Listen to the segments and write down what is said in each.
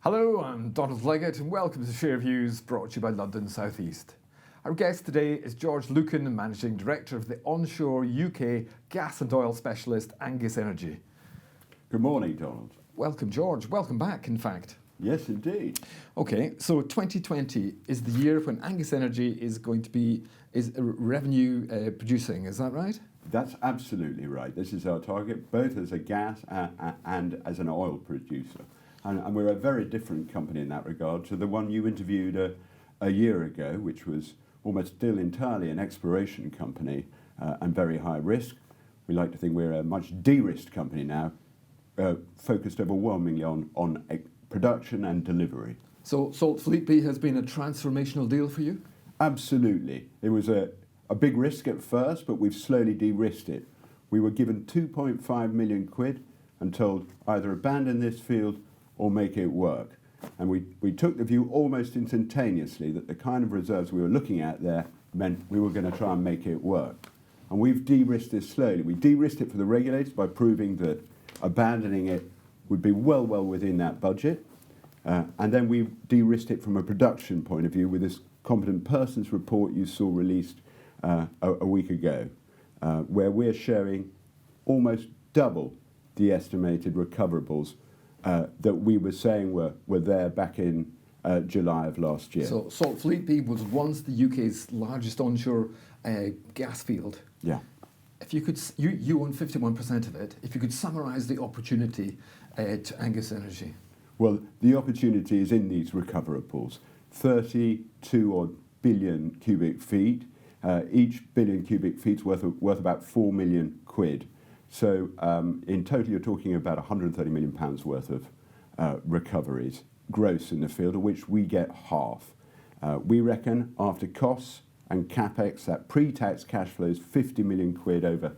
Hello, I'm Donald Leggett and welcome to Share Views, brought to you by London South East. Our guest today is George Lucan, Managing Director of the onshore UK gas and oil specialist Angus Energy. Good morning, Donald. Welcome, George. Welcome back, in fact. Yes, indeed. Okay, so 2020 is the year when Angus Energy is going to be revenue producing, is that right? That's absolutely right. This is our target, both as a gas and as an oil producer. And we're a very different company in that regard to the one you interviewed a year ago, which was almost still entirely an exploration company and very high risk. We like to think we're a much de-risked company now, focused overwhelmingly on production and delivery. So Saltfleetby has been a transformational deal for you? Absolutely. It was a big risk at first, but we've slowly de-risked it. We were given 2.5 million quid and told either abandon this field or make it work. And we took the view almost instantaneously that the kind of reserves we were looking at there meant we were going to try and make it work. And we've de-risked this slowly. We de-risked it for the regulators by proving that abandoning it would be well within that budget. And then we de-risked it from a production point of view with this competent persons report you saw released a week ago, where we're showing almost double the estimated recoverables that we were saying were there back in July of last year. So Saltfleetby was once the UK's largest onshore gas field. Yeah. If you could, you own 51% of it. If you could summarise the opportunity to Angus Energy. Well, the opportunity is in these recoverables. 32 odd billion cubic feet. Each billion cubic feet's worth about 4 million quid. So in total, you're talking about 130 million pounds worth of recoveries gross in the field, of which we get half. We reckon after costs and CAPEX, that pre-tax cash flow is 50 million quid over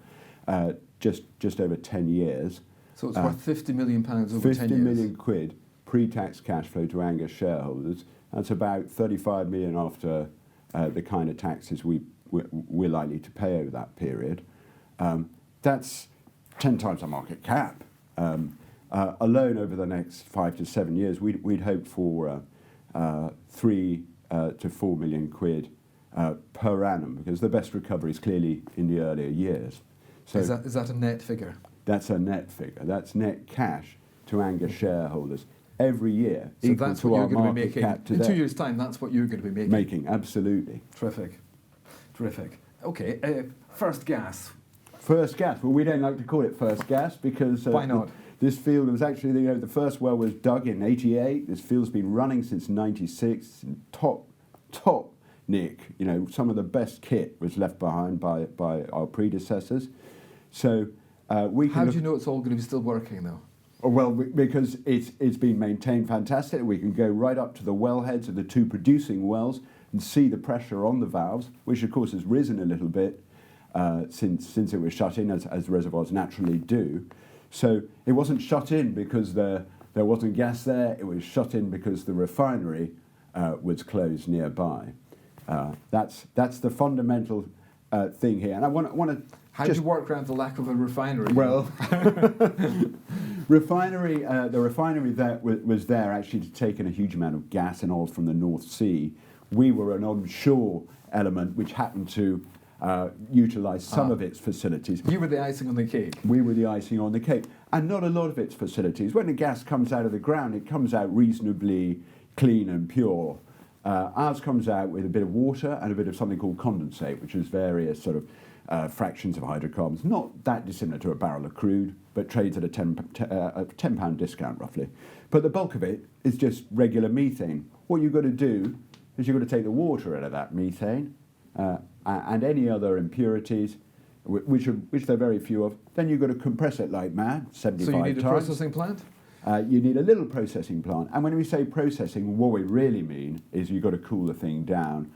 just over 10 years. So it's worth 50 million pounds over 10 years. 50 million quid pre-tax cash flow to Angus shareholders. That's about 35 million after the kind of taxes we're likely to pay over that period. That's 10 times our market cap. Alone over the next 5 to 7 years, we'd hope for 3 to 4 million quid per annum, because the best recovery is clearly in the earlier years. So is that a net figure? That's a net figure. That's net cash to Angus shareholders every year. So that's what you're going to be making. In 2 years' time, that's what you're going to be making. Making, absolutely. Terrific. Okay, first gas. First gas. Well, we don't like to call it first gas because why not? This field was actually, the first well was dug in '88. This field's been running since '96. Top nick. Some of the best kit was left behind by our predecessors. So we can. How do you know it's all going to be still working though? Well, because it's been maintained fantastic. We can go right up to the wellheads of the two producing wells and see the pressure on the valves, which of course has risen a little bit since it was shut in, as reservoirs naturally do. So it wasn't shut in because there wasn't gas there. It was shut in because the refinery was closed nearby. That's the fundamental thing here. And I want to. How did you work around the lack of a refinery? Well, the refinery that was there actually had taken a huge amount of gas and oil from the North Sea. We were an onshore element which happened to utilise some of its facilities. You were the icing on the cake. We were the icing on the cake. And not a lot of its facilities. When the gas comes out of the ground, it comes out reasonably clean and pure. Ours comes out with a bit of water and a bit of something called condensate, which is various sort of fractions of hydrocarbons. Not that dissimilar to a barrel of crude, but trades at a £10 discount roughly. But the bulk of it is just regular methane. What you've got to do is you've got to take the water out of that methane and any other impurities, which there are very few of. Then you've got to compress it like mad, 75 times. So you need a processing plant? You need a little processing plant. And when we say processing, what we really mean is you've got to cool the thing down.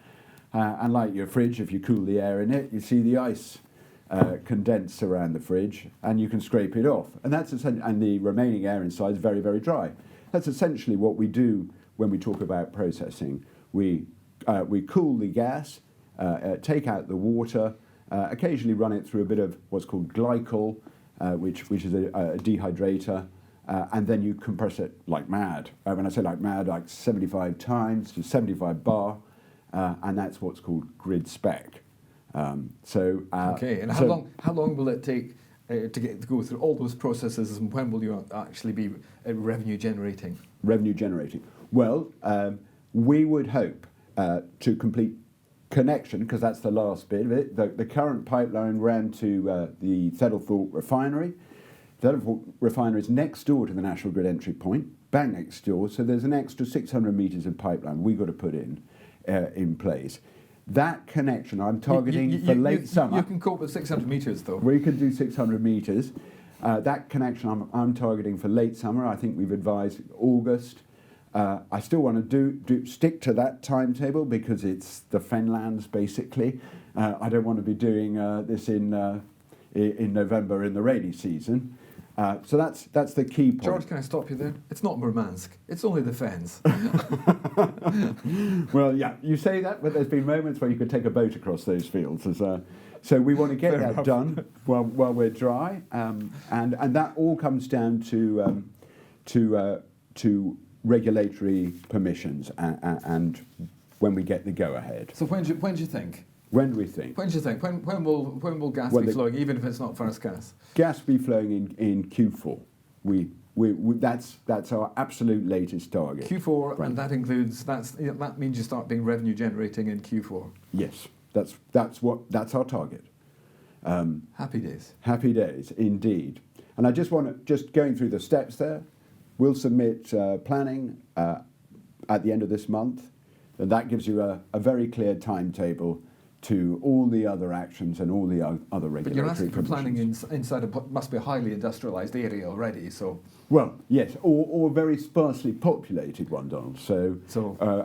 And like your fridge, if you cool the air in it, you see the ice condense around the fridge, and you can scrape it off. And and the remaining air inside is very, very dry. That's essentially what we do when we talk about processing. We cool the gas, take out the water, occasionally run it through a bit of what's called glycol, which is a dehydrator, and then you compress it like mad. When I say like mad, like 75 times to 75 bar, and that's what's called grid spec. Okay, and how long will it take to go through all those processes, and when will you actually be revenue generating? Revenue generating. Well, we would hope to complete connection, because that's the last bit of it. The current pipeline ran to the Thedlethorpe refinery. Thedlethorpe refinery is next door to the national grid entry point, bang next door. So there's an extra 600 metres of pipeline we've got to put in place. That connection I'm targeting for late summer. You can cope with 600 metres though. We can do 600 metres. That connection I'm targeting for late summer. I think we've advised August. I still want to stick to that timetable because it's the Fenlands basically. I don't want to be doing this in November in the rainy season. So that's the key point. George, can I stop you there? It's not Murmansk. It's only the Fens. Well, yeah, you say that, but there's been moments where you could take a boat across those fields. So we want to get that done while we're dry, and that all comes down to regulatory permissions and when we get the go ahead. So when do you think? When do we think? When do you think? When will gas be flowing, even if it's not first gas? Gas be flowing in Q4. That's our absolute latest target. Q4, and that includes that means you start being revenue generating in Q4. Yes, that's our target. Happy days. Happy days, indeed. And I just going through the steps there. We'll submit planning at the end of this month, and that gives you a very clear timetable to all the other actions and all the other regulatory. But you're asking for planning permissions. inside must be a highly industrialised area already, so. Well, yes, or a very sparsely populated one, Donald.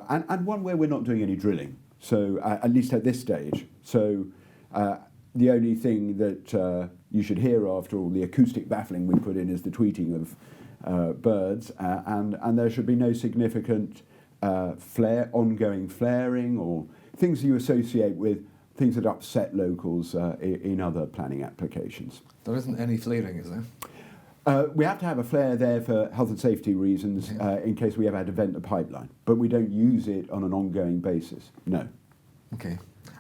And one where we're not doing any drilling. So at least at this stage. So the only thing that you should hear after all the acoustic baffling we put in is the tweeting of birds, and there should be no significant ongoing flaring or things you associate with things that upset locals in other planning applications. There isn't any flaring, is there? We have to have a flare there for health and safety reasons in case we ever had to vent the pipeline, but we don't use it on an ongoing basis, no. Okay.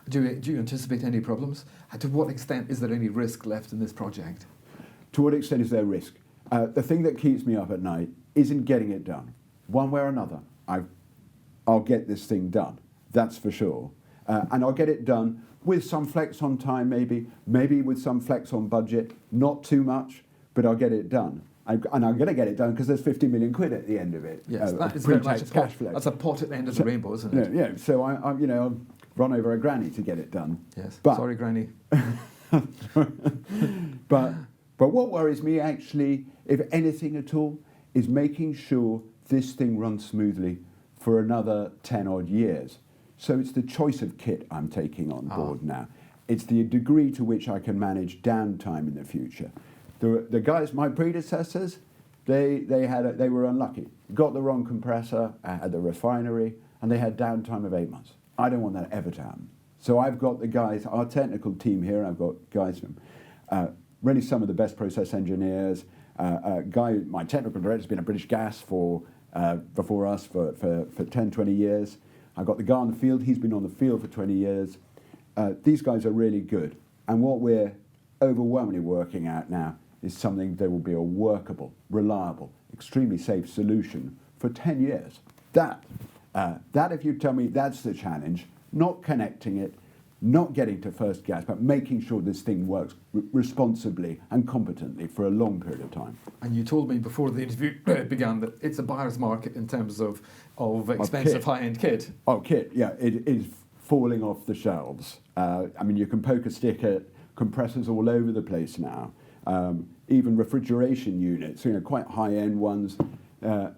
Do you anticipate any problems? To what extent is there any risk left in this project? To what extent is there risk? The thing that keeps me up at night isn't getting it done. One way or another, I'll get this thing done. That's for sure. And I'll get it done with some flex on time, maybe with some flex on budget, not too much, but I'll get it done. And I'm going to get it done because there's 50 million quid at the end of it. Yes, that is very much cash flow. That's a pot at the end of the rainbow, isn't it? Yeah. So I'll run over a granny to get it done. Yes. But, sorry, granny. but what worries me actually, if anything at all, is making sure this thing runs smoothly for another 10 odd years. So it's the choice of kit I'm taking on board now. It's the degree to which I can manage downtime in the future. The guys, my predecessors, they were unlucky. Got the wrong compressor at the refinery, and they had downtime of 8 months. I don't want that ever to happen. So I've got the guys, our technical team here. I've got guys from really some of the best process engineers. My technical director's been at British Gas before us for 10, 20 years. I've got the guy on the field. He's been on the field for 20 years. These guys are really good. And what we're overwhelmingly working out now is something that will be a workable, reliable, extremely safe solution for 10 years. That if you tell me that's the challenge, not connecting it, not getting to first gas, but making sure this thing works responsibly and competently for a long period of time. And you told me before the interview began that it's a buyer's market in terms of expensive high-end kit. Oh, kit, yeah, it is falling off the shelves. You can poke a stick at compressors all over the place now. Even refrigeration units, quite high-end ones, are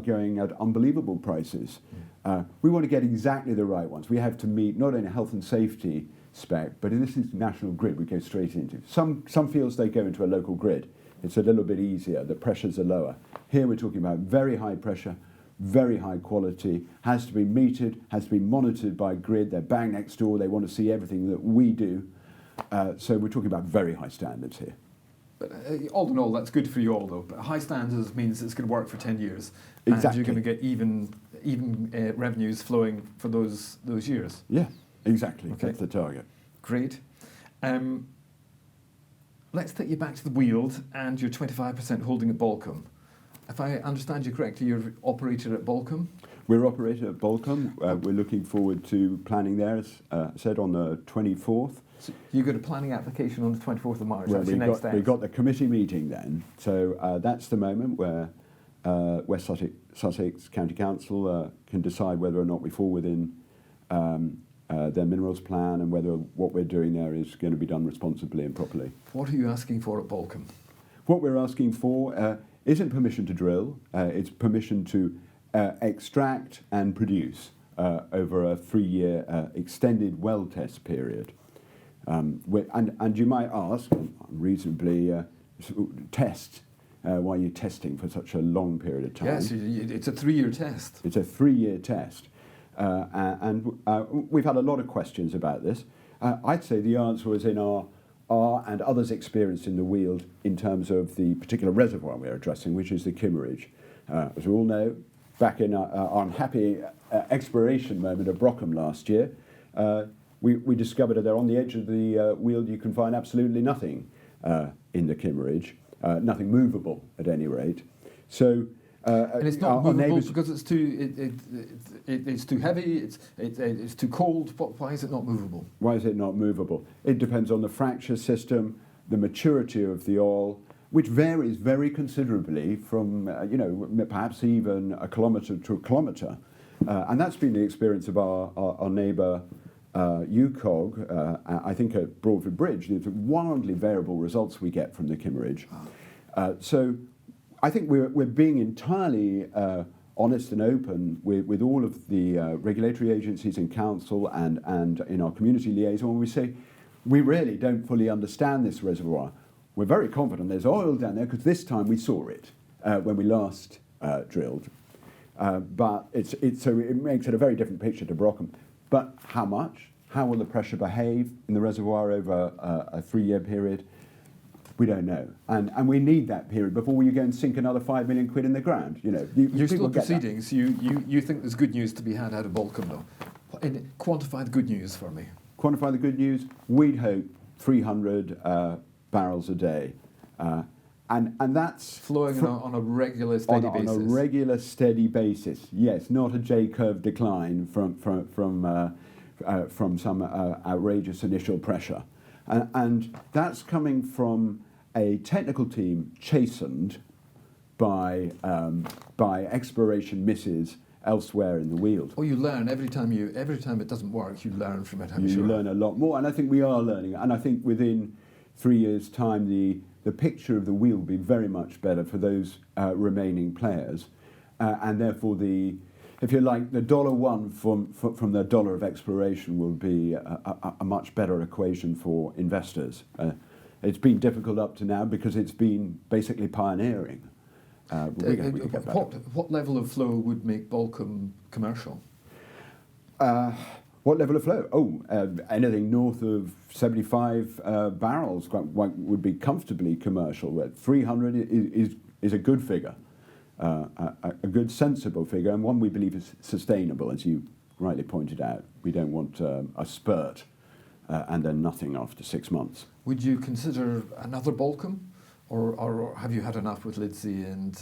going at unbelievable prices. We want to get exactly the right ones. We have to meet not only health and safety spec, but this is national grid we go straight into. Some fields they go into a local grid. It's a little bit easier. The pressures are lower. Here we're talking about very high pressure, very high quality, has to be metered, has to be monitored by grid. They're bang next door. They want to see everything that we do. So we're talking about very high standards here. But all in all, that's good for you all, though. But high standards means it's going to work for 10 years. Exactly. And you're going to get even revenues flowing for those years. Yeah, exactly. Okay. That's the target. Great. Let's take you back to the Weald and your 25% holding at Balcombe. If I understand you correctly, you're operator at Balcombe? We're operator at Balcombe. We're looking forward to planning there, as said, on the 24th. So you got a planning application on the 24th of March. Well, That's your next step. we got the committee meeting then. So that's the moment where West Sussex County Council can decide whether or not we fall within their minerals plan and whether what we're doing there is going to be done responsibly and properly. What are you asking for at Balcombe? What we're asking for isn't permission to drill, it's permission to extract and produce over a 3-year extended well test period. And you might ask, reasonably, test, why are you testing for such a long period of time? Yes, it's a 3-year test. It's a 3-year test. And we've had a lot of questions about this. I'd say the answer was in our and others' experience in the Weald in terms of the particular reservoir we're addressing, which is the Kimmeridge. As we all know, back in our unhappy exploration moment of Balcombe last year, we discovered that there on the edge of the Weald you can find absolutely nothing in the Kimmeridge, nothing movable at any rate. So and it's not movable because it's too heavy, it's too cold. Why is it not movable? Why is it not movable? It depends on the fracture system, the maturity of the oil, which varies very considerably from, perhaps even a kilometre to a kilometre. And that's been the experience of our neighbour UCOG, I think at Broadford Bridge. There's wildly variable results we get from the Kimmeridge. So I think we're being entirely honest and open with all of the regulatory agencies and council and in our community liaison when we say we really don't fully understand this reservoir. We're very confident there's oil down there because this time we saw it when we last drilled. But so it makes it a very different picture to Balcombe. But how much? How will the pressure behave in the reservoir over a 3-year period? We don't know, and we need that period before you go and sink another 5 million quid in the ground. You're still proceeding, so you think there's good news to be had out of Balcombe, though. Quantify the good news for me. Quantify the good news. We'd hope 300 barrels a day, and that's flowing on a regular, steady basis. On a regular, steady basis. Yes, not a J-curve decline from some outrageous initial pressure. And that's coming from a technical team chastened by exploration misses elsewhere in the Weald. Oh, you learn every time it doesn't work. You learn from it. You learn a lot more, and I think we are learning. And I think within 3 years' time, the picture of the Weald will be very much better for those remaining players, and therefore if you like, the $1 from the dollar of exploration will be a much better equation for investors. It's been difficult up to now because it's been basically pioneering. What level of flow would make Balcombe commercial? What level of flow? Anything north of 75 barrels would be comfortably commercial. 300 is a good figure. A good, sensible figure, and one we believe is sustainable, as you rightly pointed out. We don't want a spurt and then nothing after 6 months. Would you consider another Balcombe, or have you had enough with Lidsey and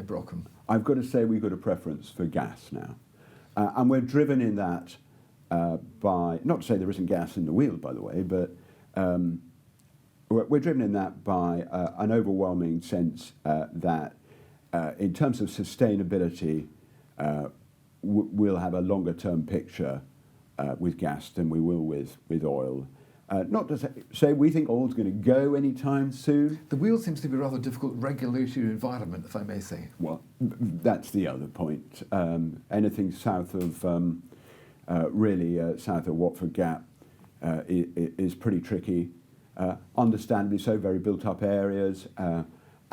Balcombe? I've got to say we've got a preference for gas now, and we're driven in that by, not to say there isn't gas in the Weald, by the way, but we're driven in that by an overwhelming sense that in terms of sustainability, we'll have a longer-term picture with gas than we will with oil. Not to say we think oil's going to go anytime soon. The Weald seems to be a rather difficult regulatory environment, if I may say. Well, that's the other point. Anything south of, south of Watford Gap is pretty tricky. Understandably so, very built-up areas.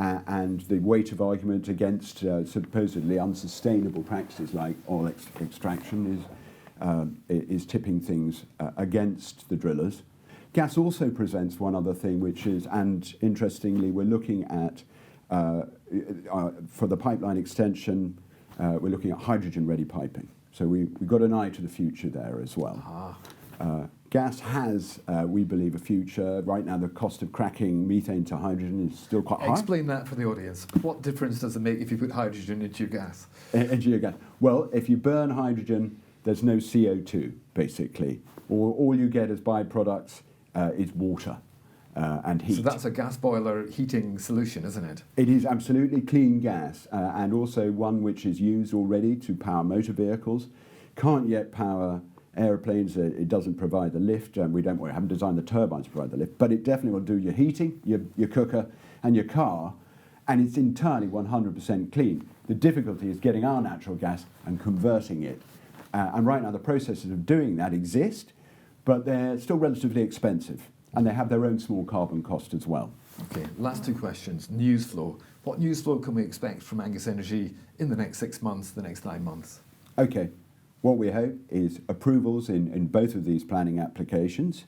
And the weight of argument against supposedly unsustainable practices like oil extraction is tipping things against the drillers. Gas also presents one other thing, which is, and interestingly, we're looking at, for the pipeline extension, we're looking at hydrogen-ready piping. So we've got an eye to the future there as well. Gas has, we believe, a future. Right now, the cost of cracking methane to hydrogen is still quite high. Explain that for the audience. What difference does it make if you put hydrogen into your gas? Into your gas. Well, if you burn hydrogen, there's no CO2, basically. All you get as byproducts is water and heat. So that's a gas boiler heating solution, isn't it? It is absolutely clean gas, and also one which is used already to power motor vehicles. Can't yet power aeroplanes. It doesn't provide the lift, and we haven't designed the turbines to provide the lift, but it definitely will do your heating, your cooker, and your car, and it's entirely 100% clean. The difficulty is getting our natural gas and converting it. And right now the processes of doing that exist, but they're still relatively expensive, and they have their own small carbon cost as well. Okay, last two questions. News flow. What news flow can we expect from Angus Energy in the next 6 months, the next 9 months? Okay, what we hope is approvals in both of these planning applications.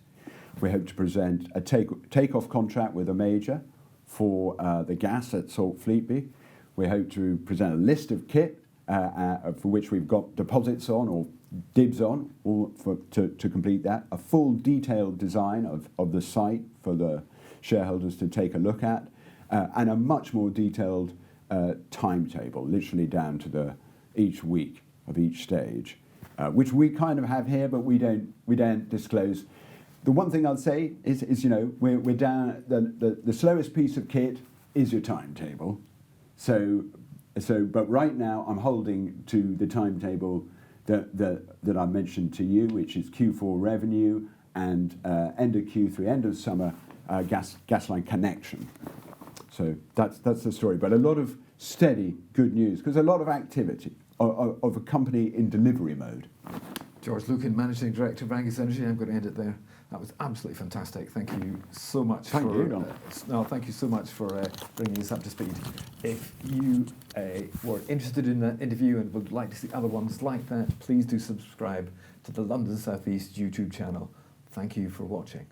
We hope to present a take-off contract with a major for the gas at Saltfleetby. We hope to present a list of kit for which we've got deposits on or dibs on to complete that, a full detailed design of the site for the shareholders to take a look at, and a much more detailed timetable, literally down to each week of each stage, which we kind of have here, but we don't disclose. The one thing I'd say is we're down. The slowest piece of kit is your timetable. But right now I'm holding to the timetable that I mentioned to you, which is Q4 revenue and end of Q3, end of summer gas line connection. So that's the story. But a lot of steady good news, because a lot of activity of a company in delivery mode. George Lucan, Managing Director of Angus Energy. I'm going to end it there. That was absolutely fantastic. Thank you so much. Thank you so much for bringing us up to speed. If you were interested in that interview and would like to see other ones like that, please do subscribe to the London South East YouTube channel. Thank you for watching.